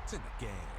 points in the game.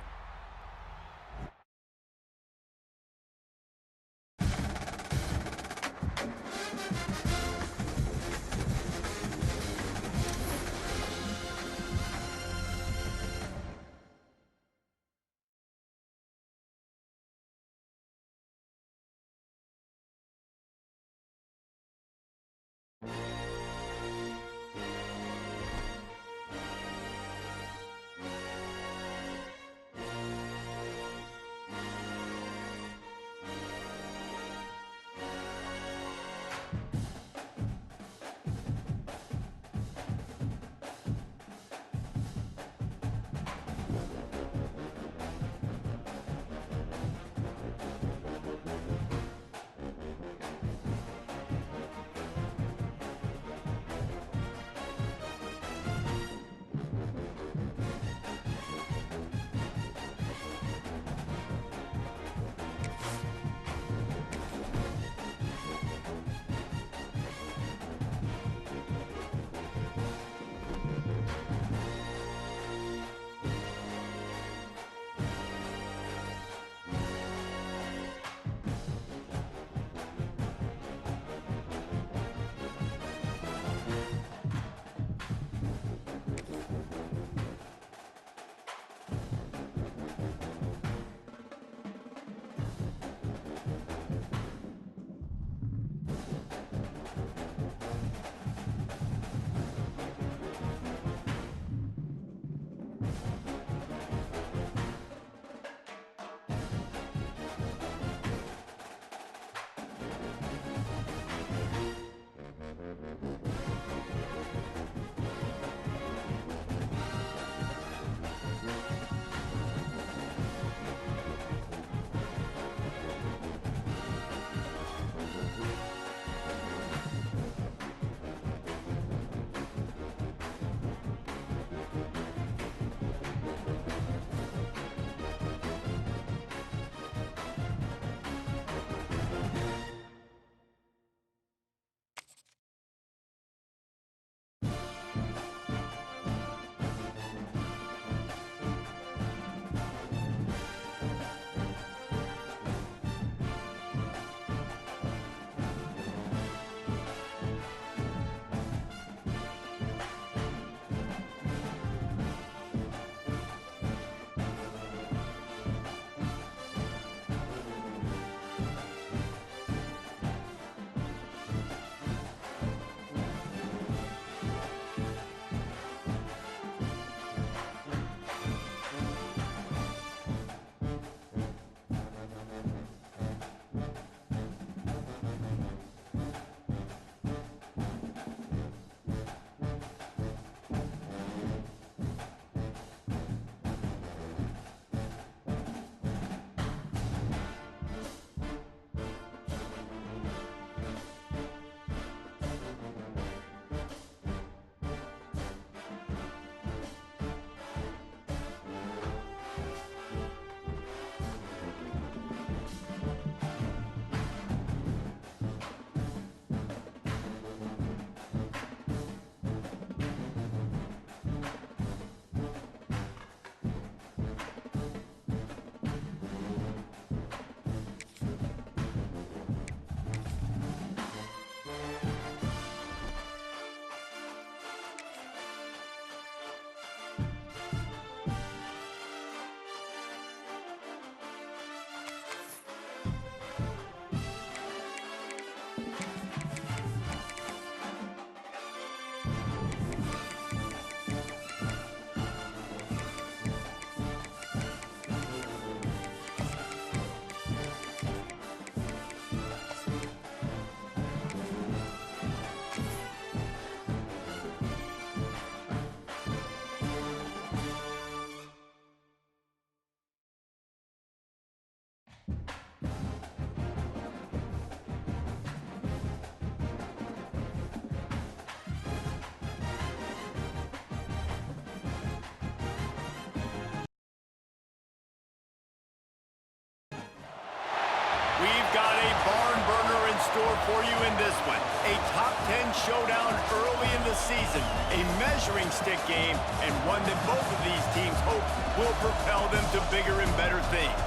We've got a barn burner in store for you in this one. A top 10 showdown early in the season, a measuring stick game, and one that both of these teams hope will propel them to bigger and better things.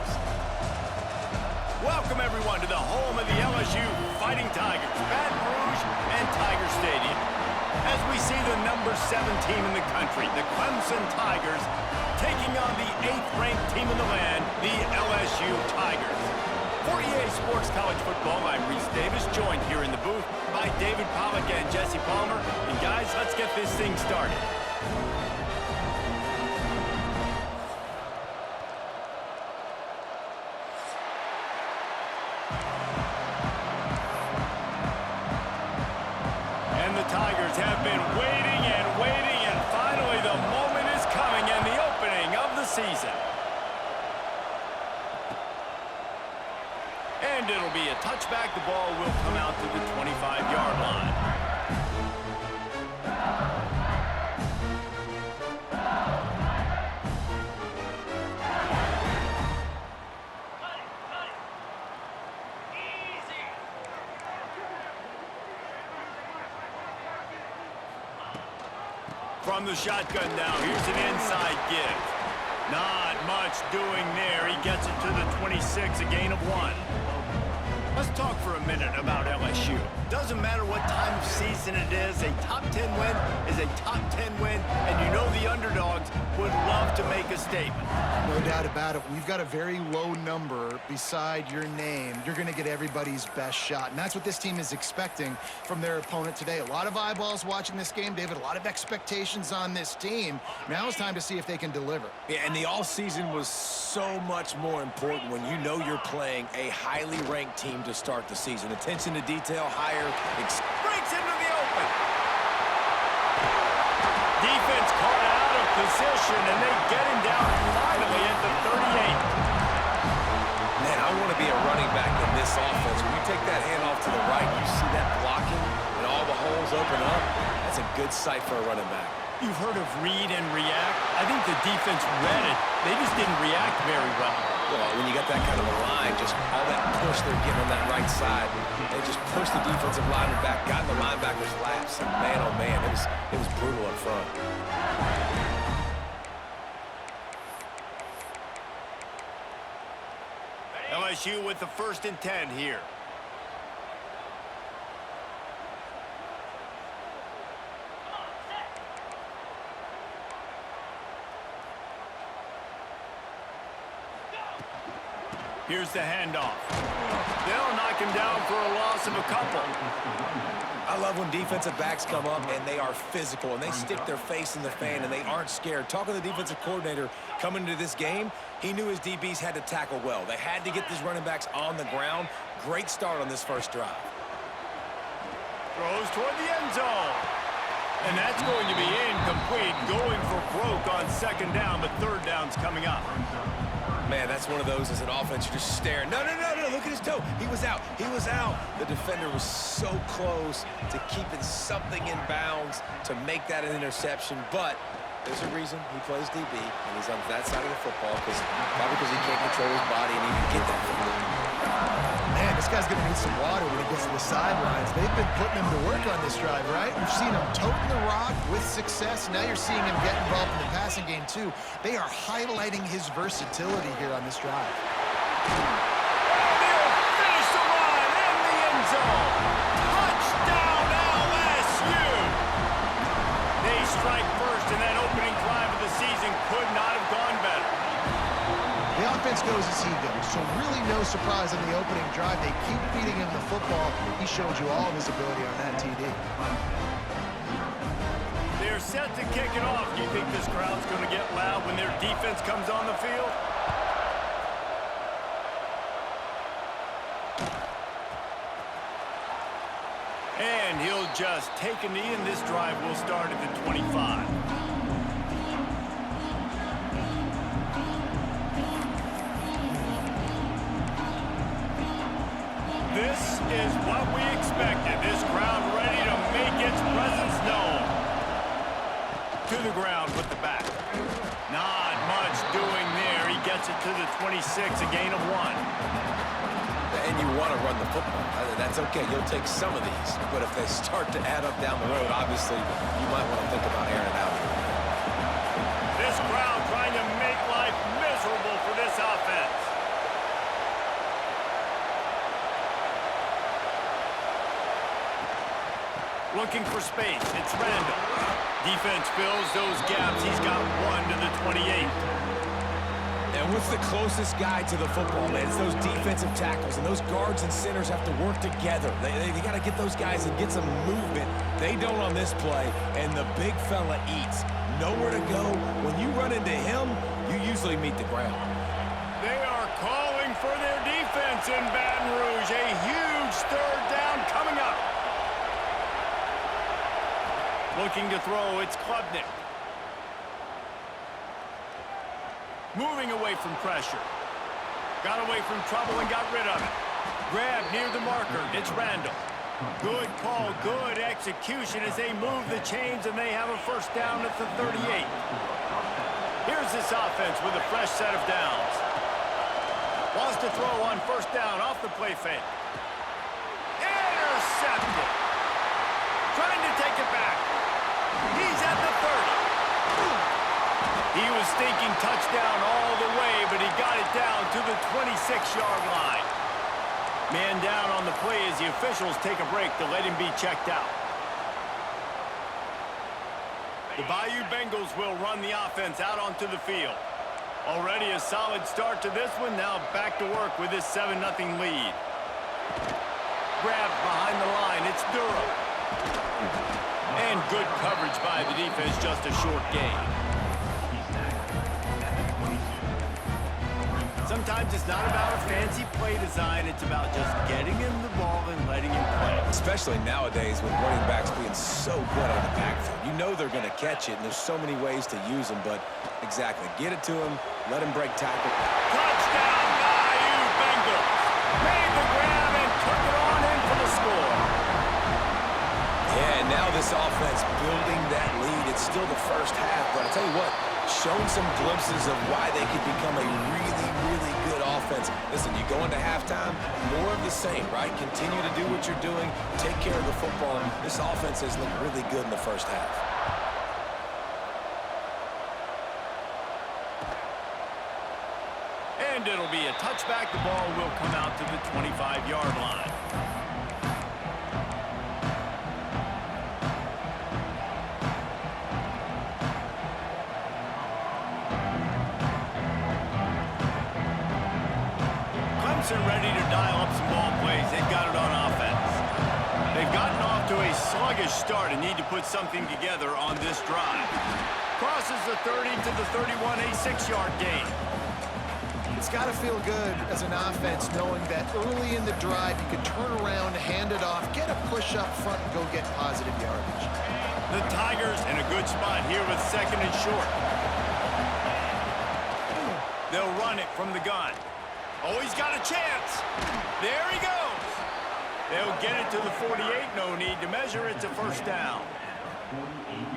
Welcome, everyone, to the home of the LSU Fighting Tigers, Baton Rouge and Tiger Stadium. As we see the number 7 team in the country, the Clemson Tigers, taking on the 8th-ranked team in the land, the LSU Tigers. For EA Sports College Football, I'm Reese Davis, joined here in the booth by David Pollack and Jesse Palmer. And guys, let's get this thing started. And the Tigers have been waiting, and finally the moment is coming and the opening of the season. And it'll be a touchback. The ball will come out to the 25-yard line. From the shotgun now, here's an inside give. Not much doing there. He gets it to the 26, a gain of 1. Let's talk for a minute about LSU. Doesn't matter what time of season it is, a top 10 win is a top 10 win, and you know the underdogs would love to make a statement. No doubt about it. We've got a very low number beside your name. You're going to get everybody's best shot, and that's what this team is expecting from their opponent today. A lot of eyeballs watching this game, David, a lot of expectations on this team. Now it's time to see if they can deliver. Yeah, and the offseason was so much more important when you know you're playing a highly ranked team to start the season. Attention to detail higher. Breaks into the open. Defense caught out of position, and they get him down finally at the 38. Man, I want to be a running back in this offense. When you take that handoff to the right, you see that blocking, and all the holes open up. That's a good sight for a running back. You've heard of read and react. I think the defense read it. They just didn't react very well. Well, when you got that kind of a line, just all that push they're getting on that right side, they just pushed the defensive lineman back, got in the linebacker's laps, and man, oh man, it was brutal up front. LSU with the 1st and 10 here. Here's the handoff. They'll knock him down for a loss of a couple. I love when defensive backs come up and they are physical and they stick their face in the fan and they aren't scared. Talking to the defensive coordinator coming into this game, he knew his DBs had to tackle well. They had to get these running backs on the ground. Great start on this first drive. Throws toward the end zone. And that's going to be incomplete. Going for broke on 2nd down, but 3rd down's coming up. Man, that's one of those as an offense, you're just staring. No, look at his toe. He was out. The defender was so close to keeping something in bounds to make that an interception, but there's a reason he plays DB, and he's on that side of the football, probably because he can't control his body and even get that football. Man, this guy's going to need some water when he gets to the sidelines. They've been putting him to work on this drive, right? You've seen him toting the rock with success. Now you're seeing him get involved in the passing game, too. They are highlighting his versatility here on this drive. They'll finish the line in the end zone. Touchdown, LSU! They strike first, and that opening drive of the season could not have gone better. The offense goes as he goes, so really no surprise on the opening drive. They keep feeding him the football. He showed you all of his ability on that TD. They're set to kick it off. Do you think this crowd's going to get loud when their defense comes on the field? And he'll just take a knee, and this drive will start at the 25. This is what we expected. This crowd ready to make its presence known. To the ground with the back. Not much doing there. He gets it to the 26, a gain of 1. And you want to run the football. That's okay. You'll take some of these. But if they start to add up down the road, obviously, you might want to think about airing it out. This crowd trying to make life miserable for this offense. Looking for space. It's Randall. Defense fills those gaps. He's got 1 to the 28. And what's the closest guy to the football, man? It's those defensive tackles, and those guards and centers have to work together. They got to get those guys and get some movement. They don't on this play, and the big fella eats. Nowhere to go. When you run into him, you usually meet the ground. They are calling for their defense in Baton Rouge. A huge third down coming up. Looking to throw, it's Klubnik. Moving away from pressure. Got away from trouble and got rid of it. Grab near the marker. It's Randall. Good call, good execution as they move the chains and they have a first down at the 38. Here's this offense with a fresh set of downs. Wants to throw on first down off the play fake. Intercepted. Trying to take it back. He's at the 30. He was thinking touchdown all the way, but he got it down to the 26-yard line. Man down on the play as the officials take a break to let him be checked out. The Bayou Bengals will run the offense out onto the field. Already a solid start to this one. Now back to work with this 7-0 lead. Grabbed behind the line. It's Durham. And good coverage by the defense, just a short gain. Sometimes it's not about a fancy play design. It's about just getting him the ball and letting him play. Especially nowadays with running backs being so good on the backfield. You know they're going to catch it, and there's so many ways to use them, but exactly. Get it to him, let him break tackle. Touchdown, Bayou Bengals. Made the grab and took it on in for the score. Yeah, and now this offense building that lead. It's still the first half, but I'll tell you what, showing some glimpses of why they could become a really, really good offense. Listen, you go into halftime, more of the same, right? Continue to do what you're doing, take care of the football. This offense has looked really good in the first half. And it'll be a touchback. The ball will come out to the 25-yard line. Clemson ready to dial up some ball plays. They've got it on offense. They've gotten off to a sluggish start and need to put something together on this drive. Crosses the 30 to the 31, a 6-yard gain. It's got to feel good as an offense knowing that early in the drive you can turn around, hand it off, get a push up front, and go get positive yardage. The Tigers in a good spot here with 2nd and short. They'll run it from the gun. Oh, he's got a chance. There he goes. They'll get it to the 48. No need to measure. It's a first down.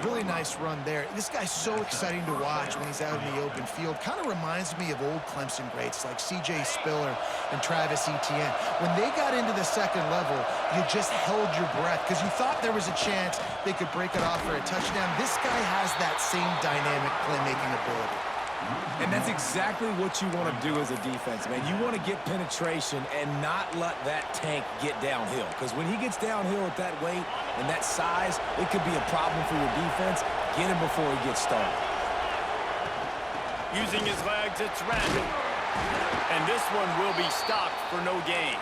Really nice run there. This guy's so exciting to watch when he's out in the open field. Kind of reminds me of old Clemson greats like C.J. Spiller and Travis Etienne. When they got into the second level, you just held your breath because you thought there was a chance they could break it off for a touchdown. This guy has that same dynamic playmaking ability. And that's exactly what you want to do as a defense, man. You want to get penetration and not let that tank get downhill. Because when he gets downhill at that weight and that size, it could be a problem for your defense. Get him before he gets started. Using his legs, it's Randall. And this one will be stopped for no gain.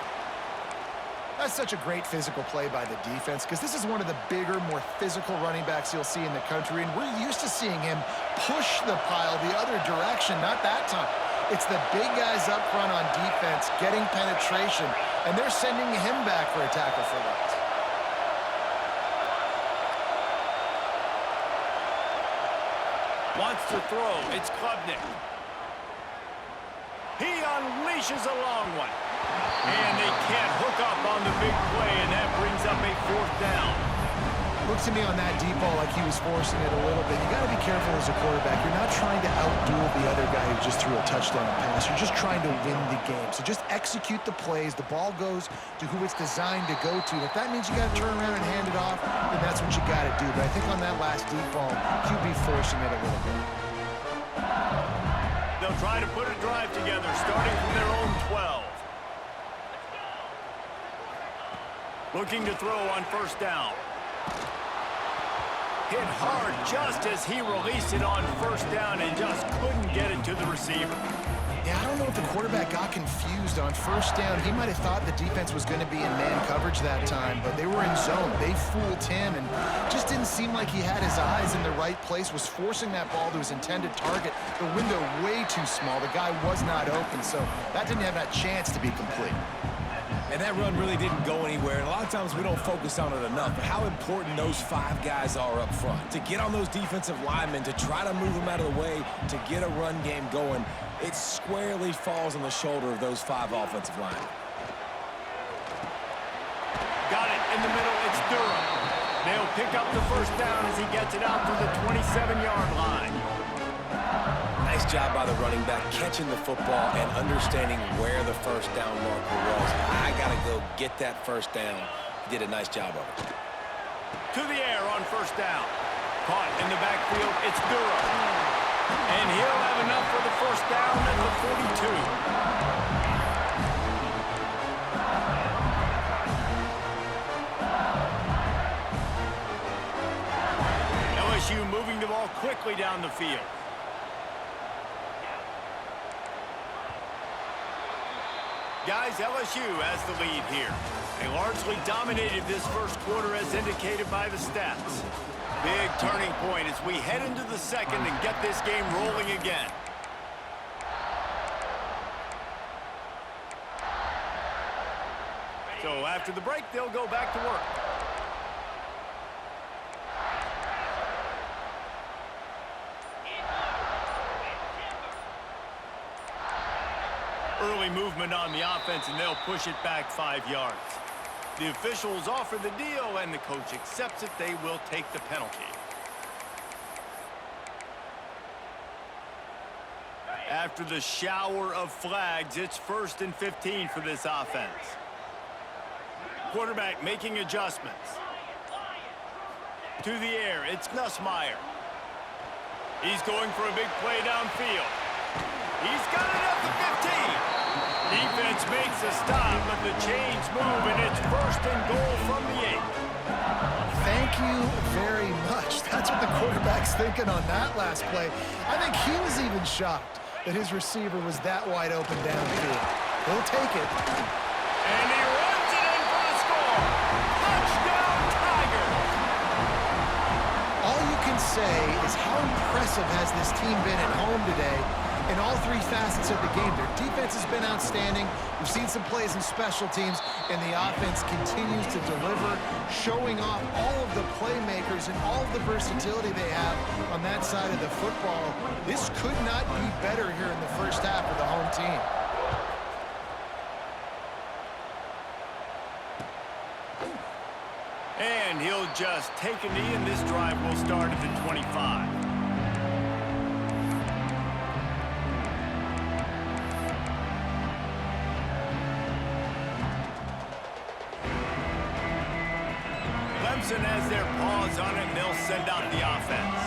That's such a great physical play by the defense because this is one of the bigger, more physical running backs you'll see in the country, and we're used to seeing him push the pile the other direction. Not that time. It's the big guys up front on defense getting penetration, and they're sending him back for a tackle for loss. Wants to throw. It's Klubnik. He unleashes a long one. And they can't hook up on the big play, and that brings up a 4th down. looked to me on that deep ball like he was forcing it a little bit. You got to be careful as a quarterback. You're not trying to outduel the other guy who just threw a touchdown pass. You're just trying to win the game. So just execute the plays. The ball goes to who it's designed to go to. If that means you got to turn around and hand it off, then that's what you got to do. But I think on that last deep ball, QB forcing it a little bit. They'll try to put a drive together, starting from their own 12. Looking to throw on first down. Hit hard just as he released it on first down and just couldn't get it to the receiver. Yeah, I don't know if the quarterback got confused on first down. He might have thought the defense was going to be in man coverage that time, but they were in zone. They fooled him and just didn't seem like he had his eyes in the right place, was forcing that ball to his intended target. The window way too small. The guy was not open, so that didn't have that chance to be complete. And that run really didn't go anywhere. And a lot of times we don't focus on it enough, but how important those 5 guys are up front. To get on those defensive linemen, to try to move them out of the way, to get a run game going, it squarely falls on the shoulder of those 5 offensive linemen. Got it in the middle. It's Durham. They'll pick up the first down as he gets it out to the 27-yard line. Nice job by the running back, catching the football and understanding where the first down marker was. I got to go get that first down. He did a nice job of it. To the air on first down. Caught in the backfield, it's Durham. And he'll have enough for the first down at the 42. LSU moving the ball quickly down the field. Guys, LSU has the lead here. They largely dominated this first quarter as indicated by the stats. Big turning point as we head into the second and get this game rolling again. So after the break, they'll go back to work. Early movement on the offense, and they'll push it back 5 yards. The officials offer the deal, and the coach accepts it. They will take the penalty. After the shower of flags, it's 1st and 15 for this offense. Quarterback making adjustments. To the air, it's Nussmeier. He's going for a big play downfield. He's got it at the 15. Defense makes a stop, but the chains move, and it's 1st and goal from the 8. Thank you very much. That's what the quarterback's thinking on that last play. I think he was even shocked that his receiver was that wide open downfield. He'll take it. And he runs it in for the score. Touchdown, Tigers! All you can say is how impressive has this team been at home today in all 3 facets of the game. Their defense has been outstanding. We've seen some plays in special teams, and the offense continues to deliver, showing off all of the playmakers and all of the versatility they have on that side of the football. This could not be better here in the first half for the home team. And he'll just take a knee, and this drive will start at the 25. Clemson has their paws on it, and they'll send out the offense.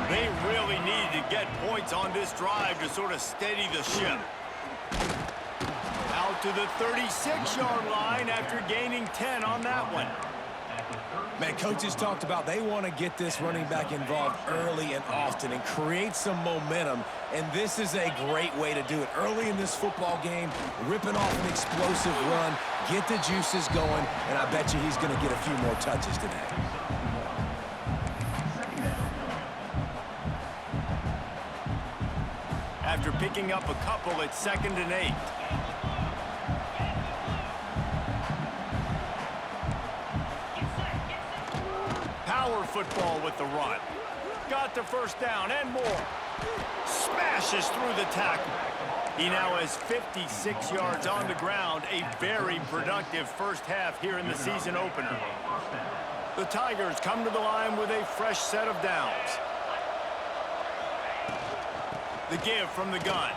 They really need to get points on this drive to sort of steady the ship. Out to the 36-yard line after gaining 10 on that one. Man, coaches talked about they want to get this running back involved early and often and create some momentum, and this is a great way to do it. Early in this football game, ripping off an explosive run, get the juices going, and I bet you he's going to get a few more touches today. After picking up a couple, it's 2nd and 8. Power football with the run. Got the first down and more. Smashes through the tackle. He now has 56 yards on the ground. A very productive first half here in the season opener. The Tigers come to the line with a fresh set of downs. The give from the gun.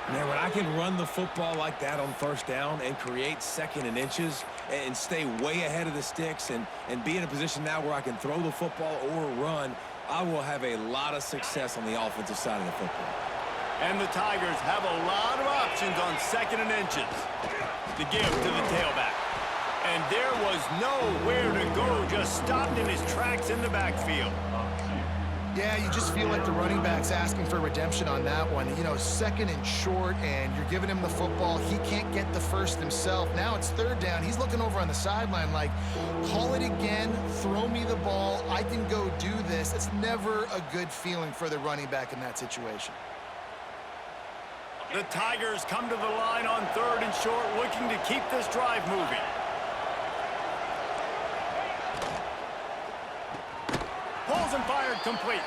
Man, when I can run the football like that on first down and create second and inches and stay way ahead of the sticks and be in a position now where I can throw the football or run, I will have a lot of success on the offensive side of the football. And the Tigers have a lot of options on second and inches. The give to the tailback. And there was nowhere to go, just stopped in his tracks in the backfield. Yeah, you just feel like the running back's asking for redemption on that one. You know, second and short, and you're giving him the football. He can't get the first himself. Now it's third down. He's looking over on the sideline like, call it again, throw me the ball, I can go do this. It's never a good feeling for the running back in that situation. The Tigers come to the line on third and short, looking to keep this drive moving. Pulls and fired complete.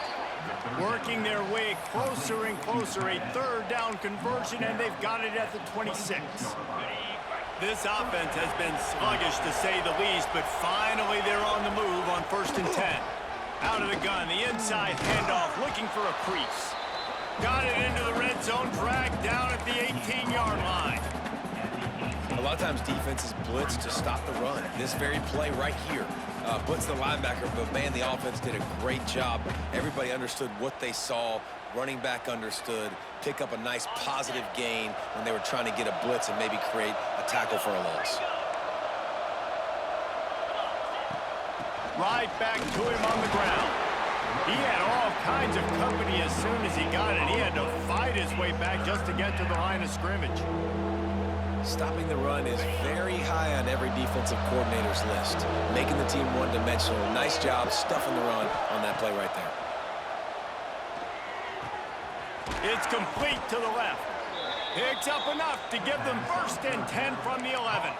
Working their way closer and closer. A third down conversion, and they've got it at the 26. This offense has been sluggish, to say the least, but finally they're on the move on 1st and 10. Out of the gun, the inside handoff, looking for a crease. Got it into the red zone, dragged down at the 18-yard line. A lot of times defenses blitz to stop the run. This very play right here blitz the linebacker, but man, the offense did a great job. Everybody understood what they saw. Running back understood. Pick up a nice positive gain when they were trying to get a blitz and maybe create a tackle for a loss. Right back to him on the ground. He had all kinds of company as soon as he got it. He had to fight his way back just to get to the line of scrimmage. Stopping the run is very high on every defensive coordinator's list. Making the team one-dimensional. Nice job stuffing the run on that play right there. It's complete to the left. Picks up enough to give them 1st and 10 from the 11.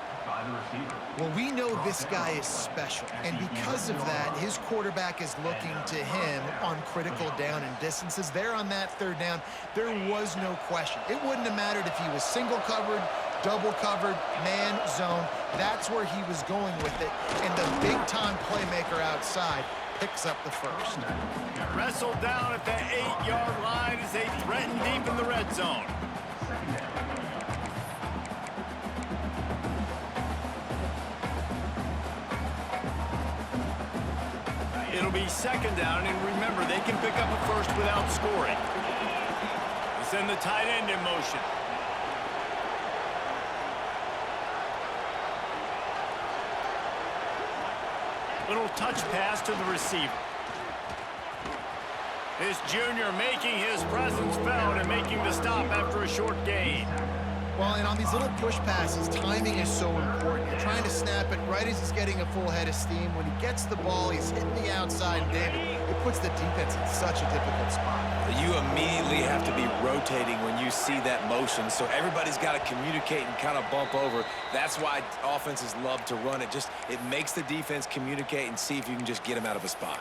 Well, we know this guy is special, and because of that, his quarterback is looking to him on critical down and distances. There on that third down, there was no question. It wouldn't have mattered if he was single covered, double covered, man, zone. That's where he was going with it, and the big-time playmaker outside picks up the first. Wrestled down at the 8-yard line as they threaten deep in the red zone. It'll be 2nd down, and remember, they can pick up a first without scoring. They send the tight end in motion. Little touch pass to the receiver. This junior making his presence felt and making the stop after a short gain. Well, and on these little push passes, timing is so important. You're trying to snap it right as he's getting a full head of steam. When he gets the ball, he's hitting the outside, and David, it puts the defense in such a difficult spot. You immediately have to be rotating when you see that motion, so everybody's got to communicate and kind of bump over. That's why offenses love to run it. It makes the defense communicate and see if you can just get them out of a spot.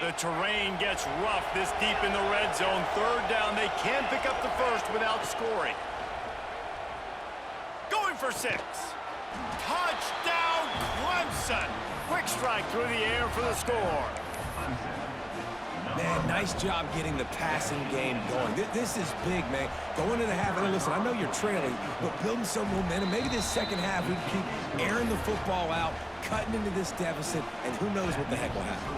The terrain gets rough this deep in the red zone. 3rd down, they can pick up the first without scoring. Going for 6. Touchdown, Clemson. Quick strike through the air for the score. Man, nice job getting the passing game going. This is big, man. Going into the half, and listen, I know you're trailing, but building some momentum. Maybe this second half we can keep airing the football out, cutting into this deficit, and who knows what the heck will happen.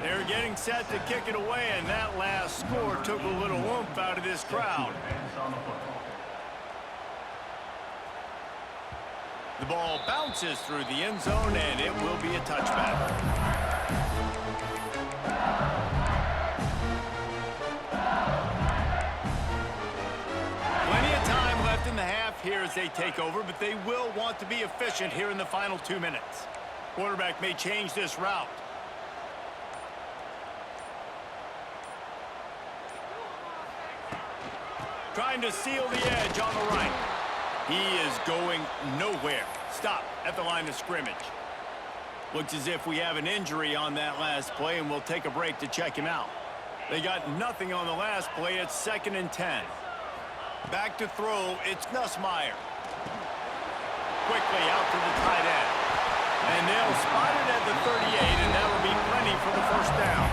They're getting set to kick it away, and that last score took a little oomph out of this crowd. The ball bounces through the end zone, and it will be a touchback. Plenty of time left in the half here as they take over, but they will want to be efficient here in the final 2 minutes. Quarterback may change this route. Trying to seal the edge on the right. He is going nowhere. Stop at the line of scrimmage. Looks as if we have an injury on that last play, and we'll take a break to check him out. They got nothing on the last play. It's 2nd and 10. Back to throw, it's Nussmeier. Quickly out to the tight end. And they'll spot it at the 38, and that'll be plenty for the first down.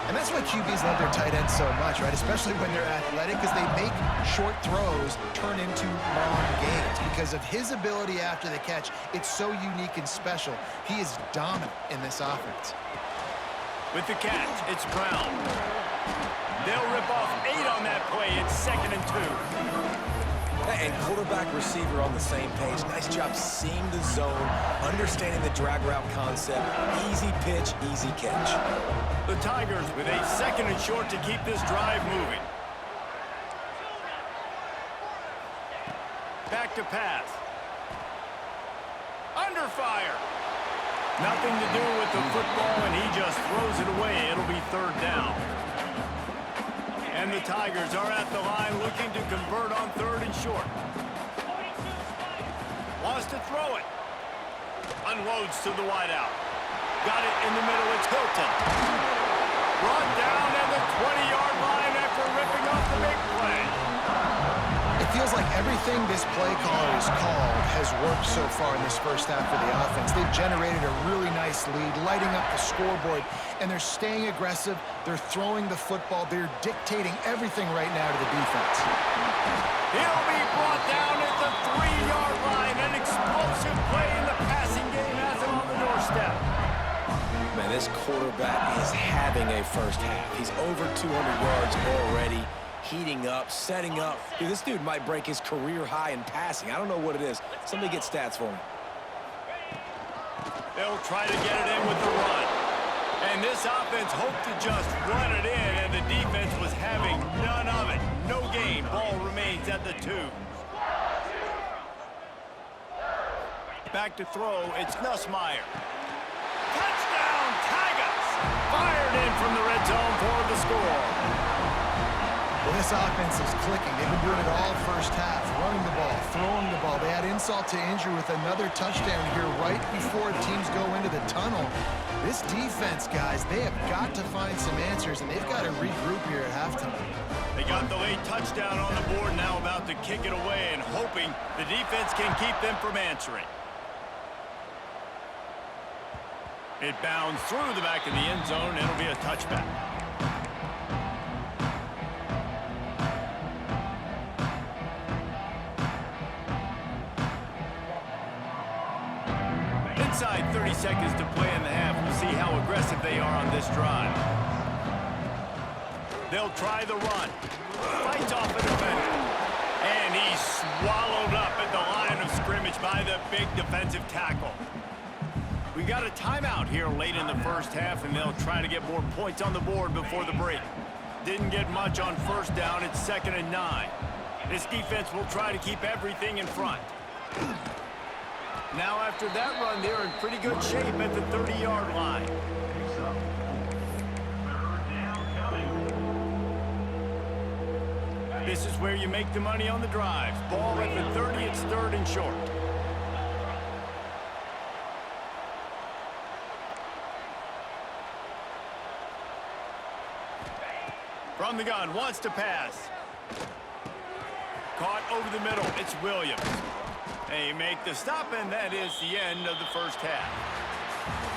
And that's why QBs love their tight ends so much, right? Especially when they're athletic, because they make short throws turn into long gains. Because of his ability after the catch, it's so unique and special. He is dominant in this offense. With the catch, it's Brown. They'll rip off 8 on that play. It's 2nd and 2. And quarterback receiver on the same page. Nice job seeing the zone, understanding the drag route concept. Easy pitch, easy catch. The Tigers with a 2nd and short to keep this drive moving. Back to pass. Under fire. Nothing to do with the football, and he just throws it away. It'll be 3rd down. And the Tigers are at the line looking to convert on 3rd and short. Wants to throw it. Unloads to the wideout. Got it in the middle. It's Hilton. Brought down at the 20-yard line after ripping off the big play. It feels like everything this play caller has called has worked so far in this first half for the offense. They've generated a really nice lead, lighting up the scoreboard, and they're staying aggressive. They're throwing the football. They're dictating everything right now to the defense. He'll be brought down at the 3-yard line. An explosive play in the passing game has him on the doorstep. Man, this quarterback is having a first half. He's over 200 yards already. Heating up, setting up. Dude, this dude might break his career high in passing. I don't know what it is. Somebody get stats for me. They'll try to get it in with the run. And this offense hoped to just run it in, and the defense was having none of it. No gain. Ball remains at the 2. Back to throw. It's Nussmeier. Touchdown, Tigers! Fired in from the red zone for the score. Well, this offense is clicking. They've been doing it all first half, running the ball, throwing the ball. They add insult to injury with another touchdown here right before teams go into the tunnel. This defense, guys, they have got to find some answers, and they've got to regroup here at halftime. They got the late touchdown on the board, now about to kick it away and hoping the defense can keep them from answering. It bounds through the back of the end zone. It'll be a touchback. Inside 30 seconds to play in the half. We'll see how aggressive they are on this drive. They'll try the run. Fights off a defender. And he's swallowed up at the line of scrimmage by the big defensive tackle. We got a timeout here late in the first half, and they'll try to get more points on the board before the break. Didn't get much on first down. It's 2nd and 9. This defense will try to keep everything in front. Now after that run, they're in pretty good shape at the 30-yard line. This is where you make the money on the drives. Ball at the 30, it's 3rd and short. From the gun, wants to pass. Caught over the middle, it's Williams. They make the stop, and that is the end of the first half.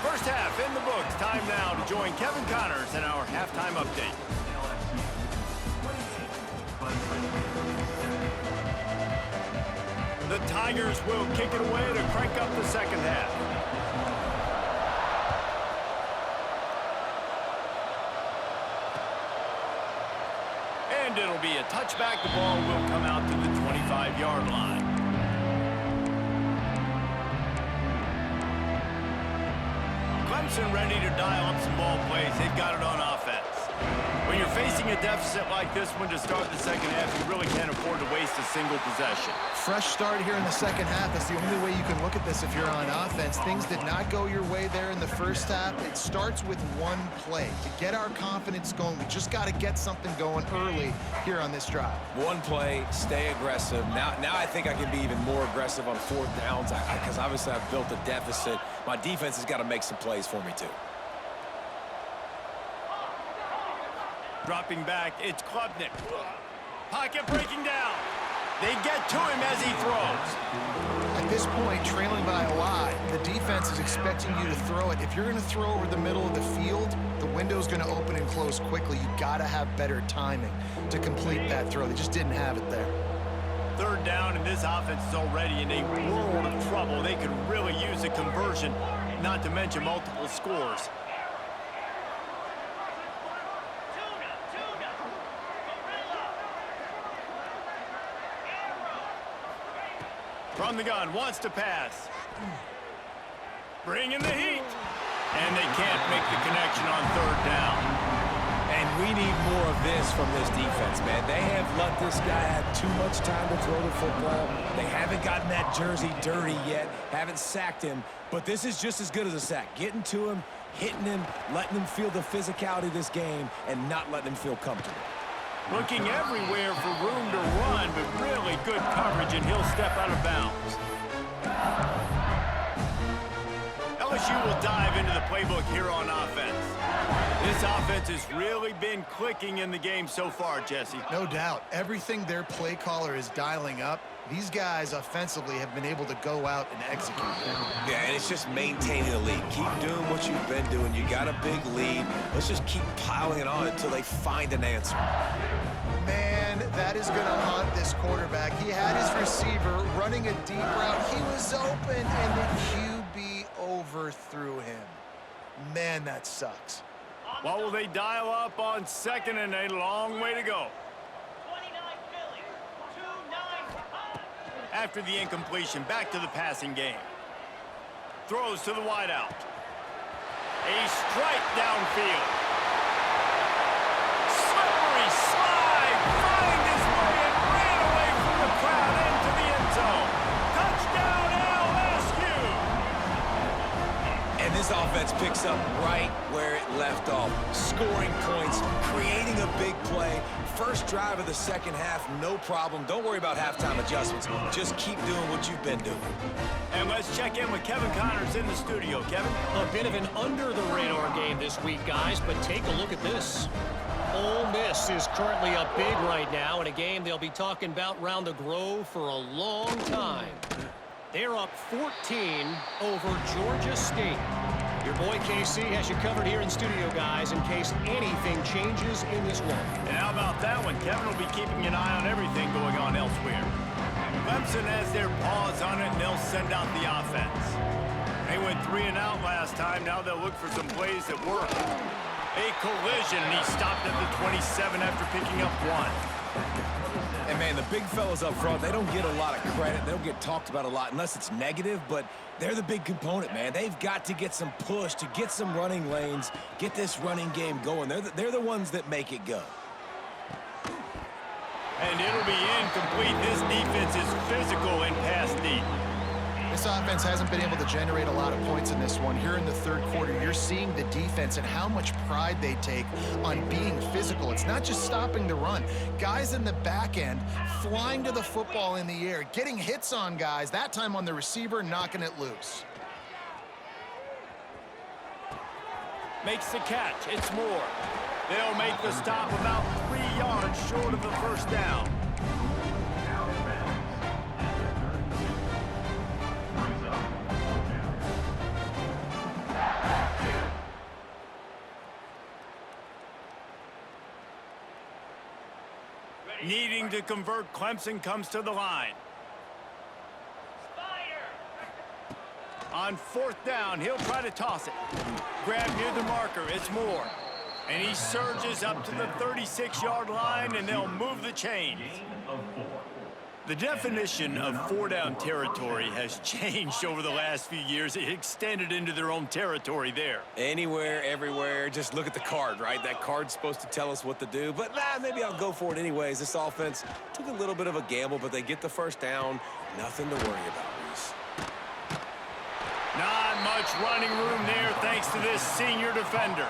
First half in the books. Time now to join Kevin Connors in our halftime update. The Tigers will kick it away to crank up the second half. And it'll be a touchback. The ball will come out to the 25-yard line. Clemson ready to dial up some ball plays. They've got it on offense. When you're facing a deficit like this one to start the second half, you really can't afford to waste a single possession. Fresh start here in the second half. That's the only way you can look at this if you're on offense. Things did not go your way there in the first half. It starts with one play. To get our confidence going, we just got to get something going early here on this drive. One play, stay aggressive. Now I think I can be even more aggressive on 4th downs because obviously I've built a deficit. My defense has got to make some plays for me too. Dropping back, it's Klubnik. Pocket breaking down. They get to him as he throws. At this point, trailing by a lot, the defense is expecting you to throw it. If you're going to throw over the middle of the field, the window's going to open and close quickly. You got to have better timing to complete that throw. They just didn't have it there. Third down, and this offense is already in a world of trouble. They could really use a conversion, not to mention multiple scores. From the gun, wants to pass. Bringing the heat. And they can't make the connection on third down. And we need more of this from this defense, man. They have let this guy have too much time to throw the football. They haven't gotten that jersey dirty yet, haven't sacked him. But this is just as good as a sack. Getting to him, hitting him, letting him feel the physicality of this game, and not letting him feel comfortable. Looking everywhere for room to run, but really good coverage, and he'll step out of bounds. LSU will dive into the playbook here on offense. This offense has really been clicking in the game so far, Jesse. No doubt. Everything their play caller is dialing up, these guys offensively have been able to go out and execute. Yeah, and it's just maintaining the lead. Keep doing what you've been doing. You got a big lead. Let's just keep piling it on until they find an answer. Man, that is going to haunt this quarterback. He had his receiver running a deep route. He was open, and the QB overthrew him. Man, that sucks. What will they dial up on second, and a long way to go? After the incompletion, back to the passing game. Throws to the wideout. A strike downfield. Slippery slide. Find his way and ran away from the crowd into the end zone. Touchdown LSU. And this offense picks up right where it left off. Scoring points, creating a big play. First drive of the second half, no problem. Don't worry about halftime adjustments. Just keep doing what you've been doing. And let's check in with Kevin Connors in the studio. Kevin? A bit of an under-the-radar game this week, guys, but take a look at this. Ole Miss is currently up big right now in a game they'll be talking about round the Grove for a long time. They're up 14 over Georgia State. Your boy KC has you covered here in studio, guys, in case anything changes in this one. And how about that one? Kevin will be keeping an eye on everything going on elsewhere. Clemson has their paws on it, and they'll send out the offense. They went 3 and out last time. Now they'll look for some plays that work. A collision, and he stopped at the 27 after picking up 1. And, man, the big fellas up front, they don't get a lot of credit. They don't get talked about a lot unless it's negative, but they're the big component, man. They've got to get some push, to get some running lanes, get this running game going. They're the ones that make it go. And it'll be incomplete. This defense is physical and pass deep. This offense hasn't been able to generate a lot of points in this one. Here in the third quarter, you're seeing the defense and how much pride they take on being physical. It's not just stopping the run. Guys in the back end flying to the football in the air, getting hits on guys, that time on the receiver, knocking it loose. Makes the catch. It's Moore. They'll make the stop about 3 yards short of the first down. Needing to convert, Clemson comes to the line. On fourth down, he'll try to toss it. Grab near the marker, it's Moore. And he surges up to the 36-yard line, and they'll move the chains. The definition of 4-down territory has changed over the last few years. It extended into their own territory there. Anywhere, everywhere, just look at the card, right? That card's supposed to tell us what to do, but maybe I'll go for it anyways. This offense took a little bit of a gamble, but they get the first down. Nothing to worry about, Reese. Not much running room there thanks to this senior defender.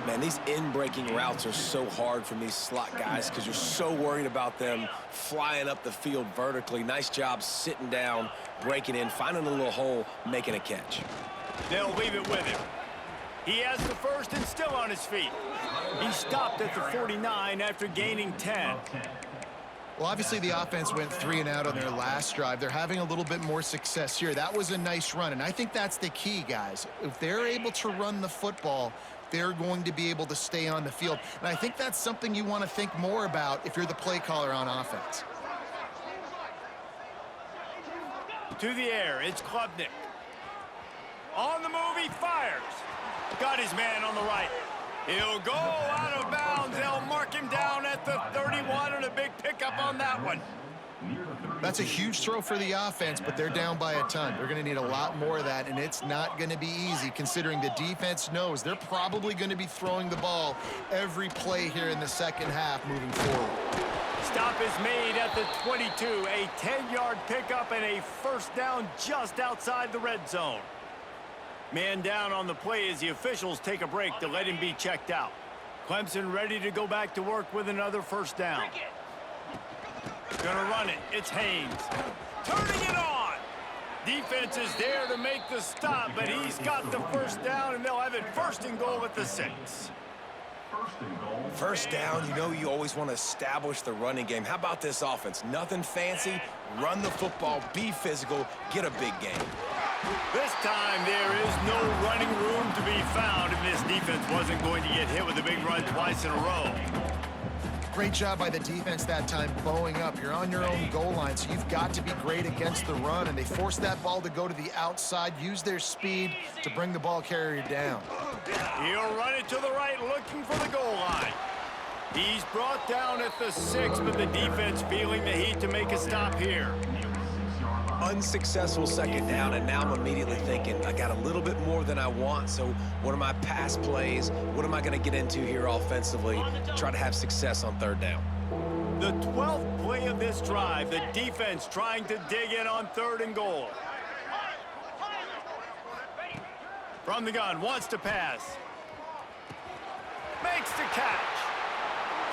Man, these in-breaking routes are so hard from these slot guys because you're so worried about them flying up the field vertically. Nice job sitting down, breaking in, finding a little hole, making a catch. They'll leave it with him. He has the first and still on his feet. He stopped at the 49 after gaining 10. Well, obviously the offense went 3 and out on their last drive. They're having a little bit more success here. That was a nice run, and I think that's the key, guys. If they're able to run the football, they're going to be able to stay on the field. And I think that's something you want to think more about if you're the play caller on offense. To the air, it's Klubnik. On the move, he fires. Got his man on the right. He'll go out of bounds. They'll mark him down at the 31, and a big pickup on that one. That's a huge throw for the offense, but they're down by a ton. They're going to need a lot more of that, and it's not going to be easy considering the defense knows they're probably going to be throwing the ball every play here in the second half moving forward. Stop is made at the 22. A 10-yard pickup and a first down just outside the red zone. Man down on the play as the officials take a break to let him be checked out. Clemson ready to go back to work with another first down. Gonna run it. It's Haynes. Turning it on. Defense is there to make the stop, but he's got the first down, and they'll have it first and goal at the 6. First down, you know you always want to establish the running game. How about this offense? Nothing fancy. Run the football, be physical, get a big game. This time there is no running room to be found, and this defense wasn't going to get hit with a big run twice in a row. Great job by the defense that time, bowing up. You're on your own goal line, so you've got to be great against the run, and they forced that ball to go to the outside, use their speed to bring the ball carrier down. He'll run it to the right, looking for the goal line. He's brought down at the 6, but the defense feeling the heat to make a stop here. Unsuccessful second down, and now I'm immediately thinking, I got a little bit more than I want, so what are my pass plays? What am I going to get into here offensively to try to have success on third down? The 12th play of this drive, the defense trying to dig in on 3rd and goal. From the gun, wants to pass. Makes the catch.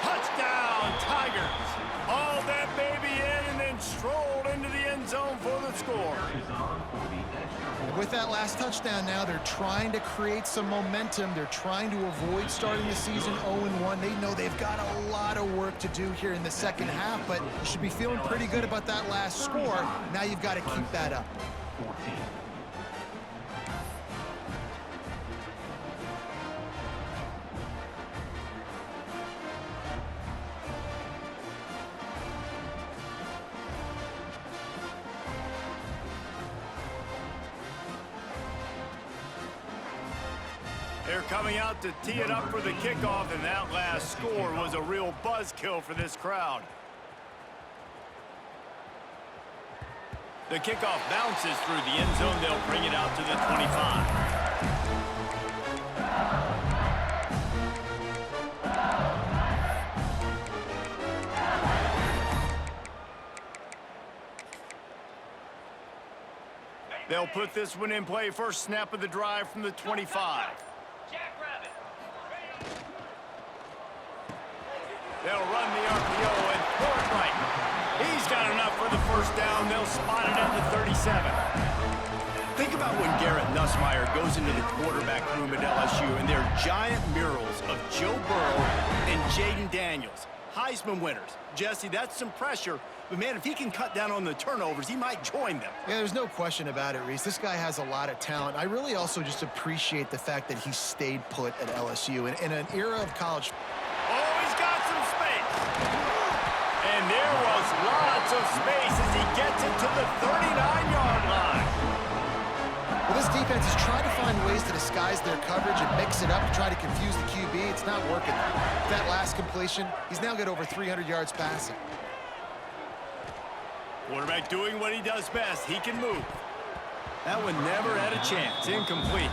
Touchdown, Tigers. Hauled that baby in and then strolled into the end zone for the score. And with that last touchdown now, they're trying to create some momentum. They're trying to avoid starting the season 0-1. They know they've got a lot of work to do here in the second half, but you should be feeling pretty good about that last score. Now you've got to keep that up. They're coming out to tee it up for the kickoff, and that last score was a real buzzkill for this crowd. The kickoff bounces through the end zone. They'll bring it out to the 25. They'll put this one in play. First snap of the drive from the 25. They'll run the RPO and throw it right. He's got enough for the first down. They'll spot it at the 37. Think about when Garrett Nussmeier goes into the quarterback room at LSU and there are giant murals of Joe Burrow and Jaden Daniels. Heisman winners. Jesse, that's some pressure. But, man, if he can cut down on the turnovers, he might join them. Yeah, there's no question about it, Reese. This guy has a lot of talent. I really also just appreciate the fact that he stayed put at LSU. In an era of college... Oh, he's got some space. And there was lots of space as he gets it to the 39-yard line. Well, this defense is trying to find ways to disguise their coverage and mix it up to try to confuse the QB. It's not working. That last completion, he's now got over 300 yards passing. Quarterback doing what he does best. He can move. That one never had a chance. Incomplete.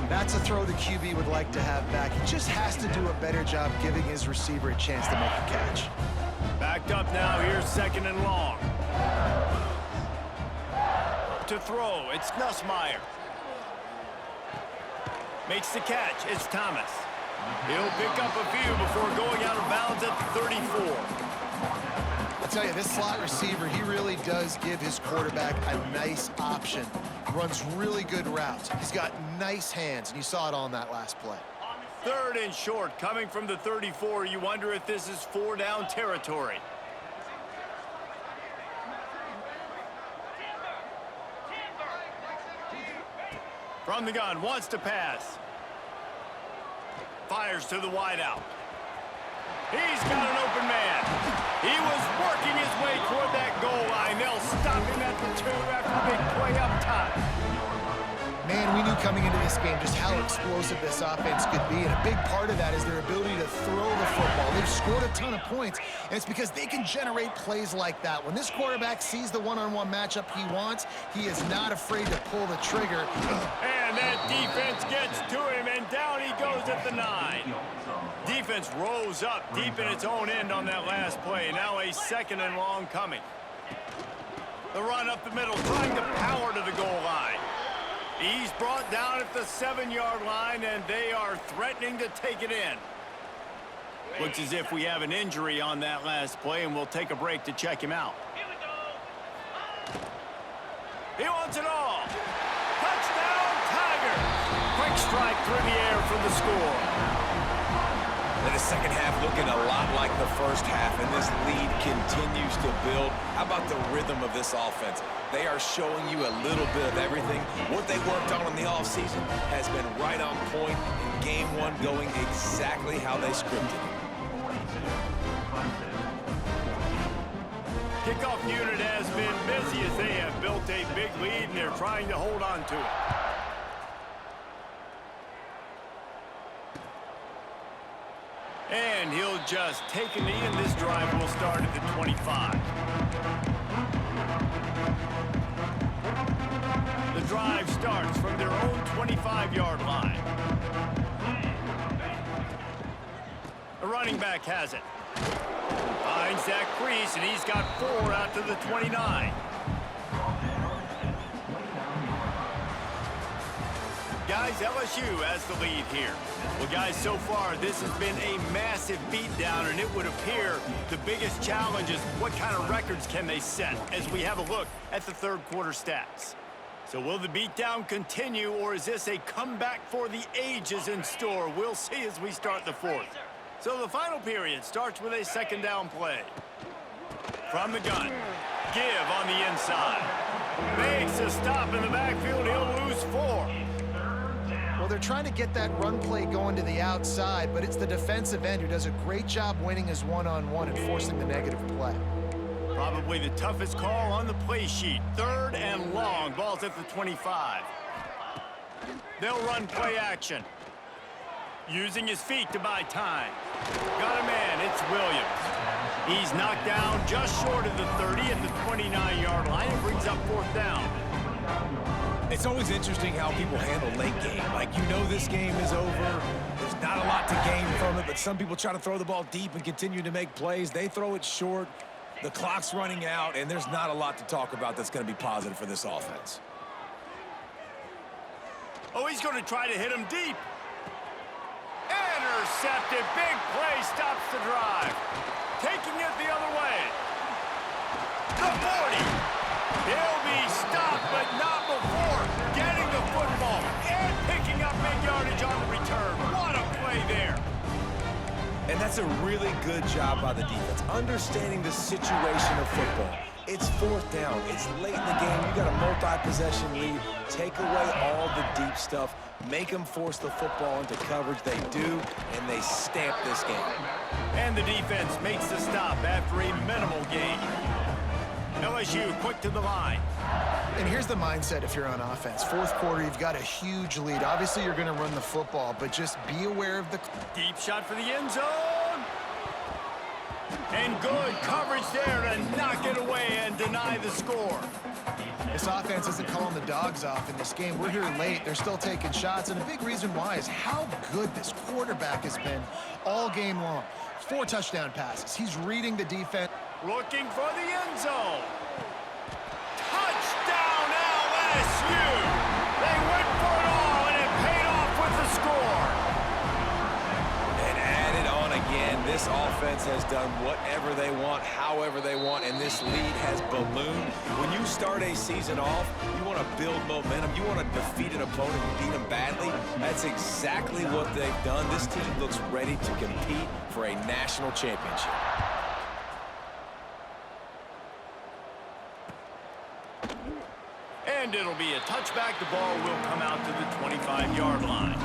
That's a throw the QB would like to have back. He just has to do a better job giving his receiver a chance to make a catch. Backed up now. Here's 2nd and long. To throw, it's Nussmeier. Makes the catch. It's Thomas. He'll pick up a few before going out of bounds at the 34. I tell you, this slot receiver, he really does give his quarterback a nice option. Runs really good routes. He's got nice hands, and you saw it on that last play. 3rd and short coming from the 34. You wonder if this is 4-down territory. From the gun, wants to pass. Fires to the wideout. He's got an open man. He was working his way toward that goal line. They'll stop him at the 2 after the big play up top. Man, we knew coming into this game just how explosive this offense could be, and a big part of that is their ability to throw the football. They've scored a ton of points, and it's because they can generate plays like that. When this quarterback sees the one-on-one matchup he wants, he is not afraid to pull the trigger. And that defense gets to him, and down he goes at the 9. Defense rolls up deep in its own end on that last play. Now a 2nd and long coming. The run up the middle, trying to power to the goal line. He's brought down at the 7-yard line, and they are threatening to take it in. Looks as if we have an injury on that last play, and we'll take a break to check him out. He wants it all. Touchdown, Tigers! Quick strike through the air for the score. And the second half looking a lot like the first half, and this lead continues to build. How about the rhythm of this offense? They are showing you a little bit of everything. What they worked on in the offseason has been right on point, and game 1 going exactly how they scripted it. Kickoff unit has been busy as they have built a big lead, and they're trying to hold on to it. And he'll just take a knee, and this drive will start at the 25. The drive starts from their own 25-yard line. The running back has it. Finds that crease, and he's got 4 out to the 29. Guys, LSU has the lead here. Well, guys, so far, this has been a massive beatdown, and it would appear the biggest challenge is what kind of records can they set as we have a look at the third quarter stats. So will the beatdown continue, or is this a comeback for the ages in store? We'll see as we start the 4th. So the final period starts with a 2nd down play. From the gun, give on the inside. Makes a stop in the backfield. He'll lose 4. Well, they're trying to get that run play going to the outside, but it's the defensive end who does a great job winning his one-on-one and forcing the negative play. Probably the toughest call on the play sheet. 3rd and long. Ball's at the 25. They'll run play action. Using his feet to buy time. Got a man. It's Williams. He's knocked down just short of the 30 at the 29-yard line. It brings up 4th down. It's always interesting how people handle late game. Like, you know this game is over. There's not a lot to gain from it, but some people try to throw the ball deep and continue to make plays. They throw it short. The clock's running out, and there's not a lot to talk about that's going to be positive for this offense. Oh, he's going to try to hit him deep. Intercepted. Big play stops the drive. Taking it the other way. The 40. He'll be stopped, but not before getting the football and picking up big yardage on the return. What a play there. And that's a really good job by the defense, understanding the situation of football. It's 4th down. It's late in the game. You got a multi-possession lead. Take away all the deep stuff. Make them force the football into coverage. They do, and they stamp this game. And the defense makes the stop after a minimal gain. LSU quick to the line. And here's the mindset if you're on offense. 4th quarter, you've got a huge lead. Obviously, you're going to run the football, but just be aware of the... Deep shot for the end zone. And good coverage there to knock it away and deny the score. This offense isn't calling the dogs off in this game. We're here late. They're still taking shots, and a big reason why is how good this quarterback has been all game long. 4 touchdown passes. He's reading the defense. Looking for the end zone. Touchdown, LSU! They went for it all, and it paid off with the score. And added on again, this offense has done whatever they want, however they want, and this lead has ballooned. When you start a season off, you want to build momentum. You want to defeat an opponent and beat them badly. That's exactly what they've done. This team looks ready to compete for a national championship. And it'll be a touchback. The ball will come out to the 25-yard line.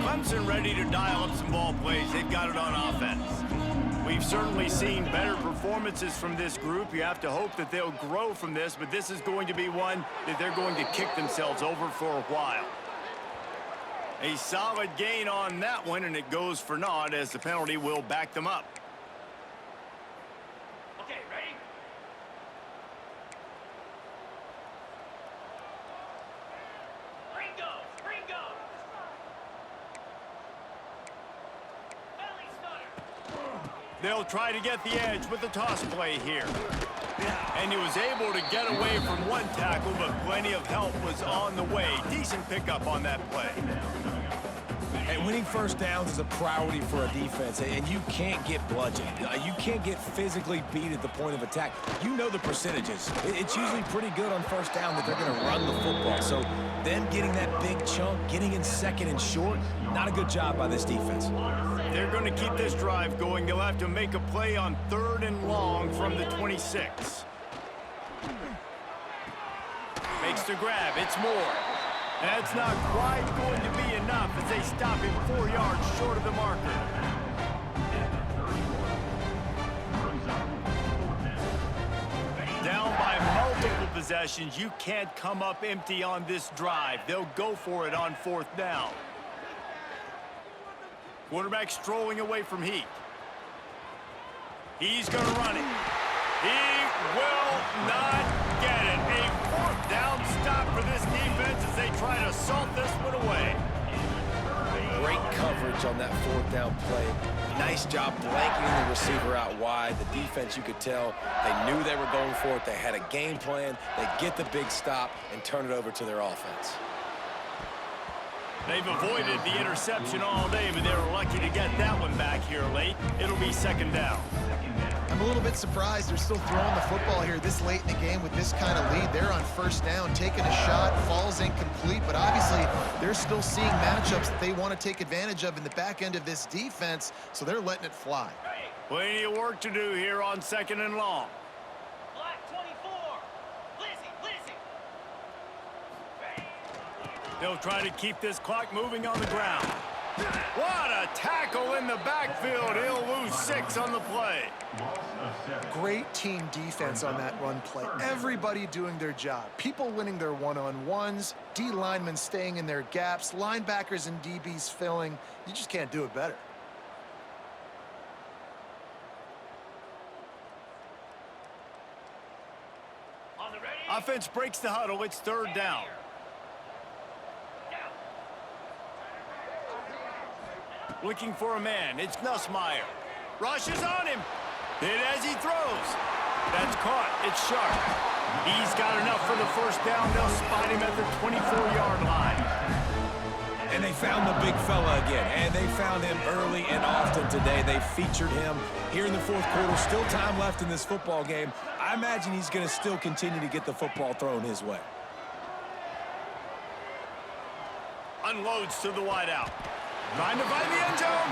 Clemson ready to dial up some ball plays. They've got it on offense. We've certainly seen better performances from this group. You have to hope that they'll grow from this, but this is going to be one that they're going to kick themselves over for a while. A solid gain on that one, and it goes for naught as the penalty will back them up. Okay, ready? Ringo! Belly stutter! They'll try to get the edge with the toss play here. And he was able to get away from one tackle, but plenty of help was on the way. Decent pickup on that play. And winning first downs is a priority for a defense, and you can't get bludgeoned. You can't get physically beat at the point of attack. You know the percentages. It's usually pretty good on first down that they're going to run the football. So them getting that big chunk, getting in second and short, not a good job by this defense. They're going to keep this drive going. They'll have to make a play on 3rd and long from the 26. Makes the grab. It's Moore. That's not quite going to be enough as they stop him 4 yards short of the marker. Down by multiple possessions. You can't come up empty on this drive. They'll go for it on 4th down. Quarterback strolling away from Heat. He's going to run it. He will not get it. A 4th down stop for this defense as they try to salt this one away. Great coverage on that 4th down play. Nice job blanketing the receiver out wide. The defense, you could tell, they knew they were going for it. They had a game plan. They get the big stop and turn it over to their offense. They've avoided the interception all day, but they were lucky to get that one back here late. It'll be 2nd down. I'm a little bit surprised they're still throwing the football here this late in the game with this kind of lead. They're on 1st down, taking a shot, falls incomplete, but obviously they're still seeing matchups that they want to take advantage of in the back end of this defense, so they're letting it fly. Plenty of work to do here on 2nd and long. Black 24! Lizzie! They'll try to keep this clock moving on the ground. What a tackle in the backfield. He'll lose 6 on the play. Great team defense on that run play. Everybody doing their job. People winning their one-on-ones, D linemen staying in their gaps, linebackers and DBs filling. You just can't do it better. On the ready? Offense breaks the huddle. It's 3rd down. Looking for a man. It's Nussmeier. Rushes on him. Hit as he throws. That's caught. It's sharp. He's got enough for the 1st down. They'll spot him at the 24-yard line. And they found the big fella again, and they found him early and often today. They featured him here in the 4th quarter. Still time left in this football game. I imagine he's going to still continue to get the football thrown his way. Unloads to the wideout. Trying to find the end zone.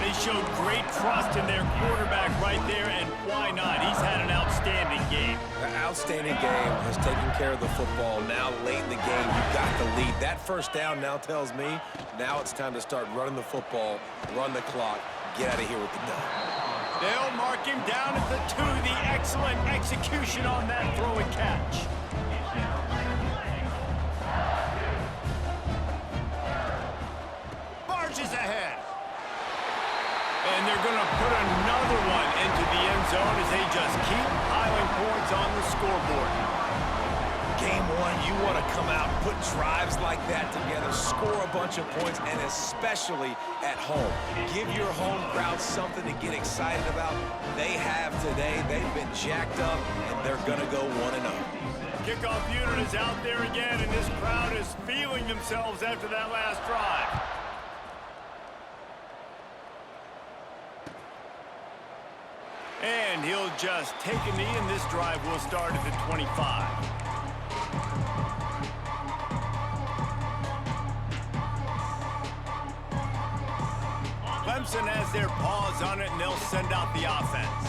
They showed great trust in their quarterback right there, and why not? He's had an outstanding game. An outstanding game, has taken care of the football. Now late in the game, you got the lead. That 1st down now tells me now it's time to start running the football, run the clock, get out of here with the dub. They'll mark him down at the 2. The excellent execution on that throw and catch. Barges ahead. And they're going to put another one into the end zone as they just keep piling points on the scoreboard. Game 1, you want to come out, put drives like that together, score a bunch of points, and especially at home. Give your home crowd something to get excited about. They have today. They've been jacked up, and they're going to go 1-0. Kickoff unit is out there again, and this crowd is feeling themselves after that last drive. And he'll just take a knee, and this drive will start at the 25. Clemson has their paws on it, and they'll send out the offense.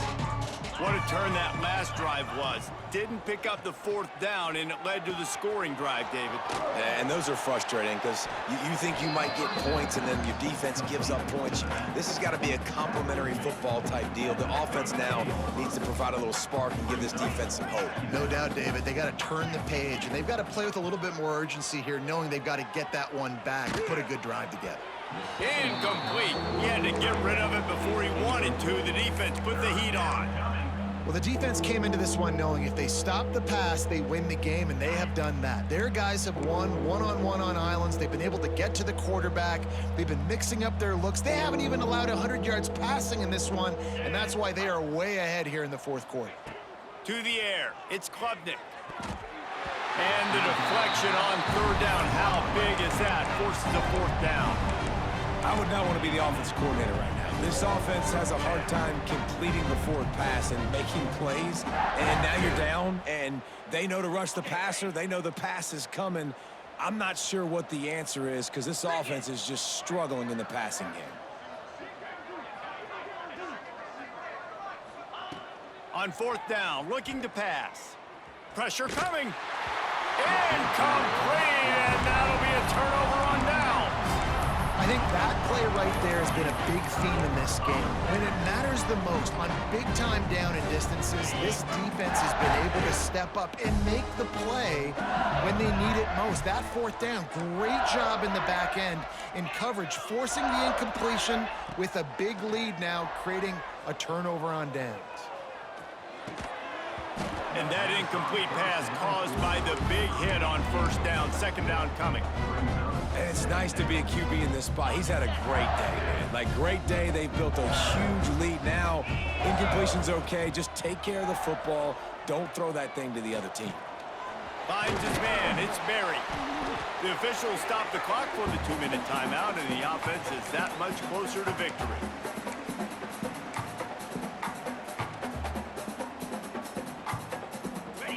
What a turn that last drive was. Didn't pick up the 4th down, and it led to the scoring drive, David. And those are frustrating because you think you might get points and then your defense gives up points. This has got to be a complementary football type deal. The offense now needs to provide a little spark and give this defense some hope. No doubt, David. They got to turn the page, and they've got to play with a little bit more urgency here, knowing they've got to get that one back and put a good drive together. Incomplete. He had to get rid of it before he wanted to. The defense put the heat on. Well, the defense came into this one knowing if they stop the pass, they win the game, and they have done that. Their guys have won one-on-one on islands. They've been able to get to the quarterback. They've been mixing up their looks. They haven't even allowed 100 yards passing in this one, and that's why they are way ahead here in the 4th quarter. To the air, it's Klubnik. And the deflection on 3rd down. How big is that? Forces a 4th down. I would not want to be the offensive coordinator right now. This offense has a hard time completing the forward pass and making plays. And now you're down, and they know to rush the passer. They know the pass is coming. I'm not sure what the answer is because this offense is just struggling in the passing game. On 4th down, looking to pass. Pressure coming. Incomplete, and that'll be a turnover on downs. I think that play right there has been a big theme in this game. When it matters the most, on big-time down and distances, this defense has been able to step up and make the play when they need it most. That 4th down, great job in the back end in coverage, forcing the incompletion with a big lead now, creating a turnover on downs. And that incomplete pass caused by the big hit on 1st down, 2nd down coming. And it's nice to be a QB in this spot. He's had a great day, man. Like, great day. They've built a huge lead now. Incompletion's okay. Just take care of the football. Don't throw that thing to the other team. Finds his man. It's Berry. The officials stop the clock for the 2-minute timeout, and the offense is that much closer to victory.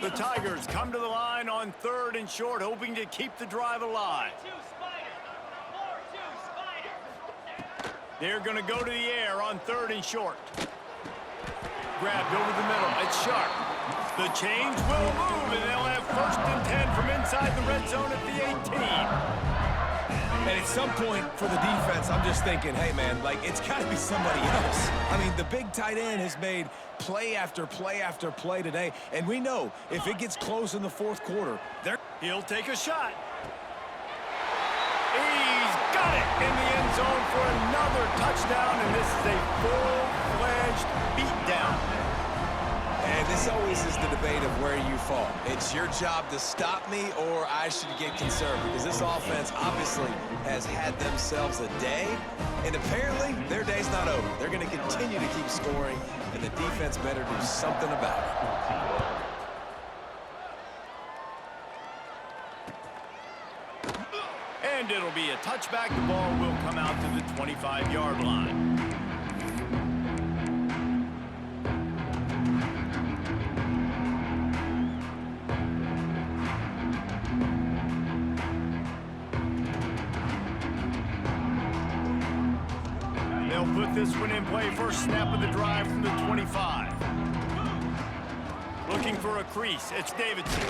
The Tigers come to the line on 3rd and short, hoping to keep the drive alive. They're going to go to the air on 3rd and short. Grabbed over the middle. It's Sharp. The change will move, and they'll have 1st and 10 from inside the red zone at the 18. And at some point for the defense, I'm just thinking, hey, man, like, it's got to be somebody else. I mean, the big tight end has made play after play after play today, and we know if it gets close in the 4th quarter, he'll take a shot. He's got it in the end zone for another touchdown, and this is a full-fledged beatdown. And this always is the debate of where you fall. It's your job to stop me or I should get concerned because this offense obviously has had themselves a day, and apparently their day's not over. They're going to continue to keep scoring, and the defense better do something about it. And it'll be a touchback. The ball will come out to the 25-yard line. They'll put this one in play. First snap of the drive from the 25. Looking for a crease. It's Davidson.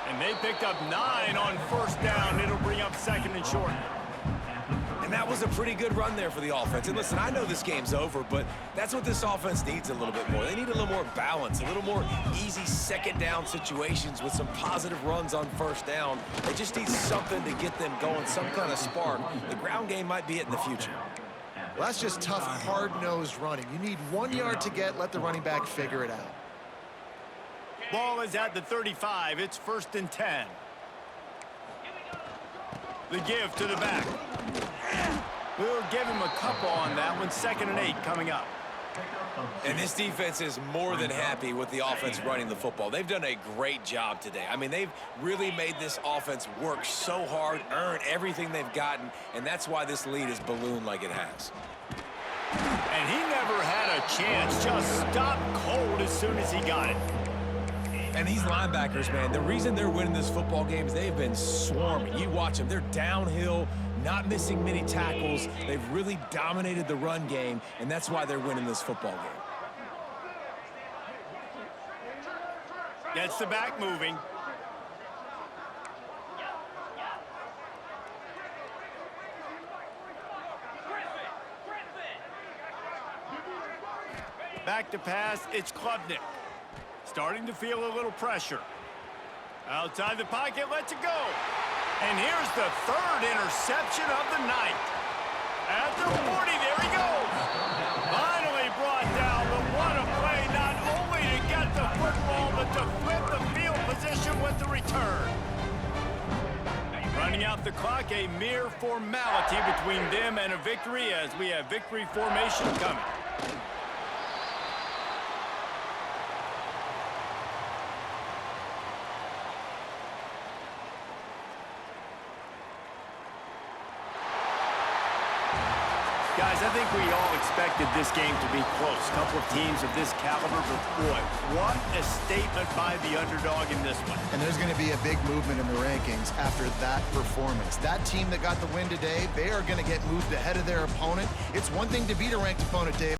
And they picked up 9 on 1st down. It'll bring up 2nd and short. And that was a pretty good run there for the offense. And listen, I know this game's over, but that's what this offense needs a little bit more. They need a little more balance, a little more easy 2nd down situations with some positive runs on 1st down. They just need something to get them going, some kind of spark. The ground game might be it in the future. Well, that's just tough, hard-nosed running. You need 1 yard to get, let the running back figure it out. Ball is at the 35. It's 1st and 10. The give to the back. We'll give him a couple on that one. 2nd and 8 coming up. And this defense is more than happy with the offense running the football. They've done a great job today. I mean, they've really made this offense work so hard, earn everything they've gotten, and that's why this lead is ballooned like it has. And he never had a chance. Just stopped cold as soon as he got it. And these linebackers, man, the reason they're winning this football game is they've been swarming. You watch them. They're downhill, not missing many tackles. They've really dominated the run game, and that's why they're winning this football game. Gets the back moving. Back to pass, it's Klubnik. Starting to feel a little pressure. Outside the pocket, lets it go. And here's the third interception of the night. At the 40, there he goes. Finally brought down, but what a play, not only to get the football, but to flip the field position with the return. Running out the clock, a mere formality between them and a victory as we have victory formation coming. Guys, I think we all expected this game to be close. A couple of teams of this caliber, but boy, what a statement by the underdog in this one. And there's going to be a big movement in the rankings after that performance. That team that got the win today, they are going to get moved ahead of their opponent. It's one thing to beat a ranked opponent, Dave.